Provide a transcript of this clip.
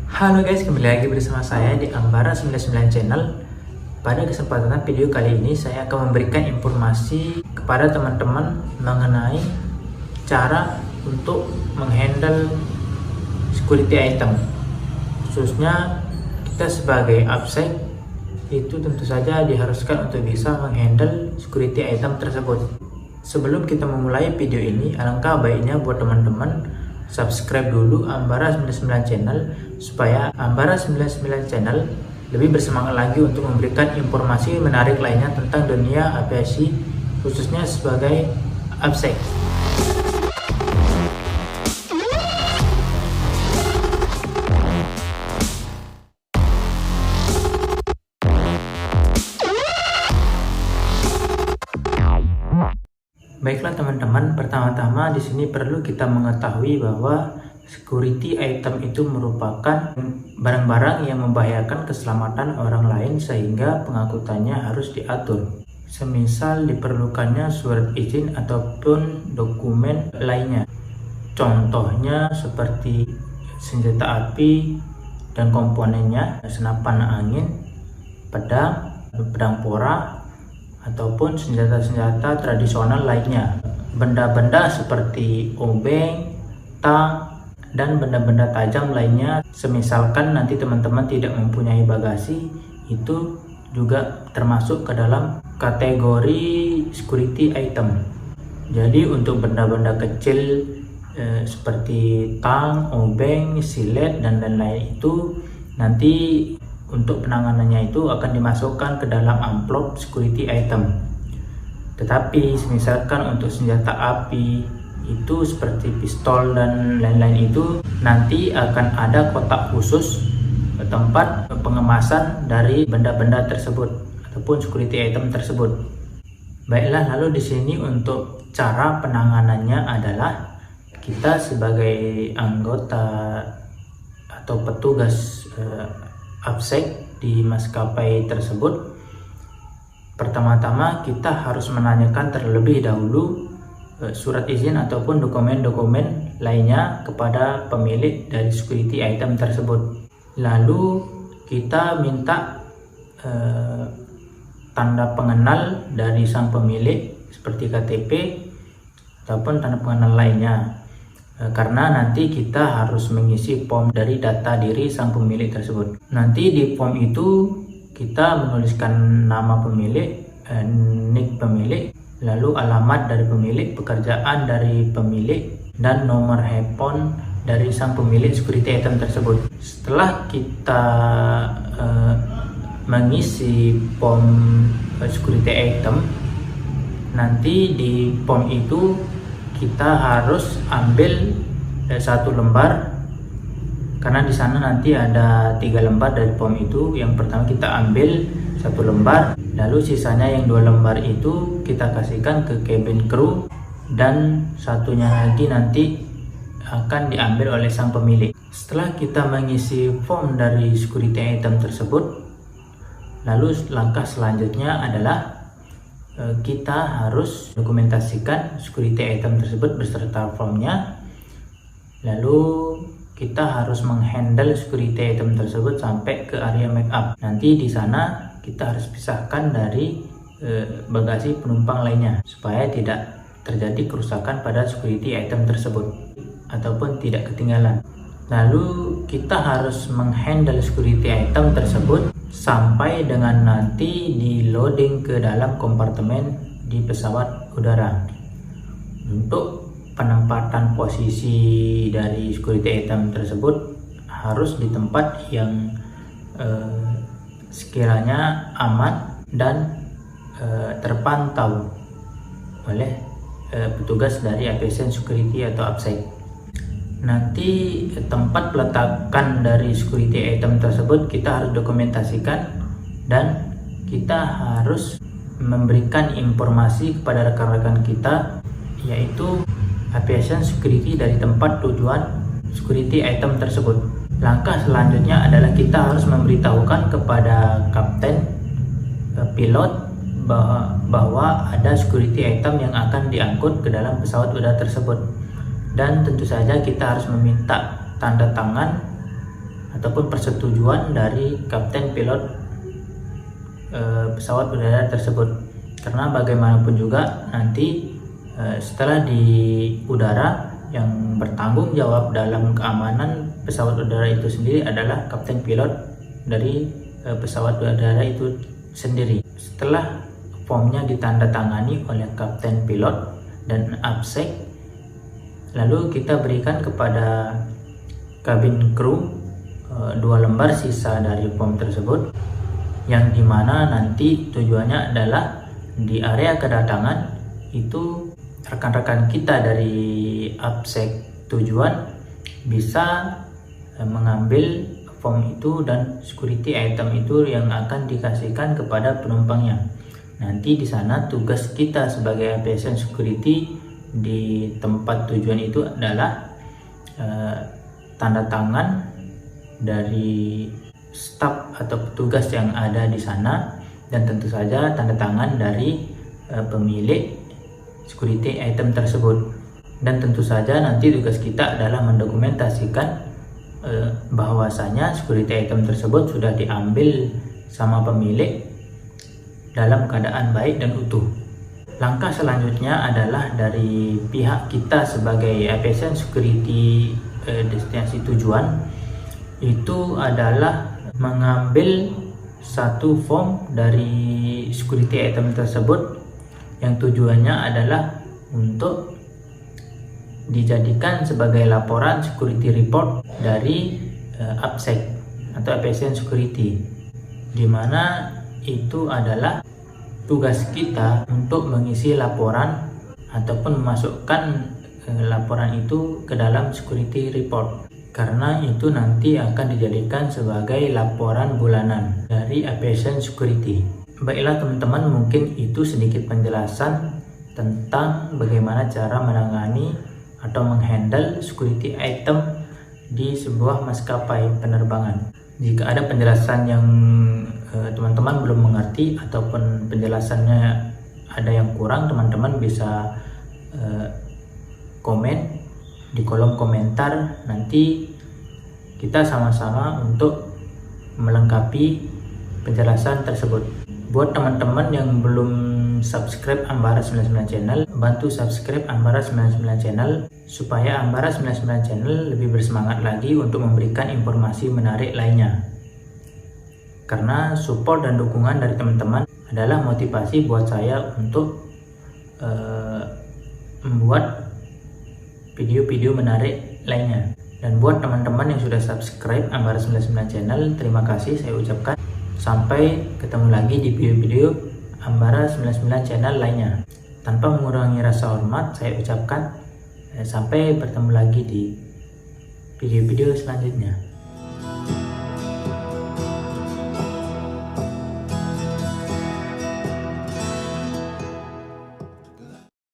Halo guys, kembali lagi bersama saya di Ambara 99 Channel. Pada kesempatan video kali ini saya akan memberikan informasi kepada teman-teman mengenai cara untuk menghandle security item. Khususnya kita sebagai AppSec itu tentu saja diharuskan untuk bisa menghandle security item tersebut. Sebelum kita memulai video ini, alangkah baiknya buat teman-teman subscribe dulu Ambara 99 Channel supaya Ambara 99 Channel lebih bersemangat lagi untuk memberikan informasi menarik lainnya tentang dunia aviasi, khususnya sebagai AppSec. Baiklah teman-teman, pertama-tama di sini perlu kita mengetahui bahwa security item itu merupakan barang-barang yang membahayakan keselamatan orang lain sehingga pengangkutannya harus diatur. Semisal diperlukannya surat izin ataupun dokumen lainnya. Contohnya seperti senjata api dan komponennya, senapan angin, pedang pora, ataupun senjata-senjata tradisional lainnya. Benda-benda seperti obeng, tang, dan benda-benda tajam lainnya, semisalkan nanti teman-teman tidak mempunyai bagasi, itu juga termasuk ke dalam kategori security item. Jadi untuk benda-benda kecil seperti tang, obeng, silet, dan lain-lain itu nanti untuk penanganannya itu akan dimasukkan ke dalam amplop security item. Tetapi misalkan untuk senjata api itu seperti pistol dan lain-lain itu nanti akan ada kotak khusus tempat pengemasan dari benda-benda tersebut ataupun security item tersebut. Baiklah, lalu di sini untuk cara penanganannya adalah kita sebagai anggota atau petugas AppSec di maskapai tersebut, pertama-tama kita harus menanyakan terlebih dahulu surat izin ataupun dokumen-dokumen lainnya kepada pemilik dari security item tersebut. Lalu kita minta tanda pengenal dari sang pemilik seperti KTP ataupun tanda pengenal lainnya. Karena nanti kita harus mengisi form dari data diri sang pemilik tersebut. Nanti di form itu kita menuliskan nama pemilik, nick pemilik, lalu alamat dari pemilik, pekerjaan dari pemilik, dan nomor handphone dari sang pemilik security item tersebut. Setelah kita mengisi form security item, nanti di form itu kita harus ambil satu lembar, karena di sana nanti ada 3 lembar dari form itu. Yang pertama kita ambil satu lembar, lalu sisanya yang 2 lembar itu kita kasihkan ke cabin crew, dan satunya lagi nanti akan diambil oleh sang pemilik. Setelah kita mengisi form dari security item tersebut, lalu langkah selanjutnya adalah kita harus dokumentasikan security item tersebut beserta formnya. Lalu kita harus menghandle security item tersebut sampai ke area make up. Nanti di sana kita harus pisahkan dari bagasi penumpang lainnya supaya tidak terjadi kerusakan pada security item tersebut ataupun tidak ketinggalan. Lalu kita harus menghandle security item tersebut sampai dengan nanti di loading ke dalam kompartemen di pesawat udara. Untuk penempatan posisi dari security item tersebut harus di tempat yang sekiranya aman dan terpantau oleh petugas dari Aviation Security atau AppSec. Nanti tempat peletakan dari security item tersebut kita harus dokumentasikan, dan kita harus memberikan informasi kepada rekan-rekan kita, yaitu aviation security dari tempat tujuan security item tersebut. Langkah selanjutnya adalah kita harus memberitahukan kepada kapten, pilot bahwa ada security item yang akan diangkut ke dalam pesawat udara tersebut. Dan tentu saja kita harus meminta tanda tangan ataupun persetujuan dari kapten pilot pesawat udara tersebut. Karena bagaimanapun juga nanti setelah di udara, yang bertanggung jawab dalam keamanan pesawat udara itu sendiri adalah kapten pilot dari pesawat udara itu sendiri. Setelah formnya ditandatangani oleh kapten pilot dan absek, lalu kita berikan kepada kabin kru 2 lembar sisa dari form tersebut, yang dimana nanti tujuannya adalah di area kedatangan itu rekan-rekan kita dari absek tujuan bisa mengambil form itu dan security item itu yang akan dikasihkan kepada penumpangnya. Nanti di sana tugas kita sebagai aviation security di tempat tujuan itu adalah tanda tangan dari staf atau petugas yang ada di sana, dan tentu saja tanda tangan dari pemilik security item tersebut. Dan tentu saja nanti tugas kita adalah mendokumentasikan bahwasanya security item tersebut sudah diambil sama pemilik dalam keadaan baik dan utuh. Langkah selanjutnya adalah dari pihak kita sebagai aviation security destinasi tujuan itu adalah mengambil satu form dari security item tersebut yang tujuannya adalah untuk dijadikan sebagai laporan security report dari APSEC atau Aviation Security, dimana itu adalah tugas kita untuk mengisi laporan ataupun memasukkan laporan itu ke dalam security report, karena itu nanti akan dijadikan sebagai laporan bulanan dari Aviation Security. Baiklah teman-teman, mungkin itu sedikit penjelasan tentang bagaimana cara menangani atau menghandle security item di sebuah maskapai penerbangan. Jika ada penjelasan yang teman-teman belum mengerti ataupun penjelasannya ada yang kurang, teman-teman bisa komen di kolom komentar. Nanti kita sama-sama untuk melengkapi penjelasan tersebut. Buat teman-teman yang belum subscribe Ambara 99 Channel, bantu subscribe Ambara 99 Channel supaya Ambara 99 Channel lebih bersemangat lagi untuk memberikan informasi menarik lainnya. Karena support dan dukungan dari teman-teman adalah motivasi buat saya untuk membuat video-video menarik lainnya. Dan buat teman-teman yang sudah subscribe Ambara 99 Channel, terima kasih saya ucapkan. Sampai ketemu lagi di video-video Ambara 99 Channel lainnya. Tanpa mengurangi rasa hormat, saya ucapkan sampai bertemu lagi di video-video selanjutnya.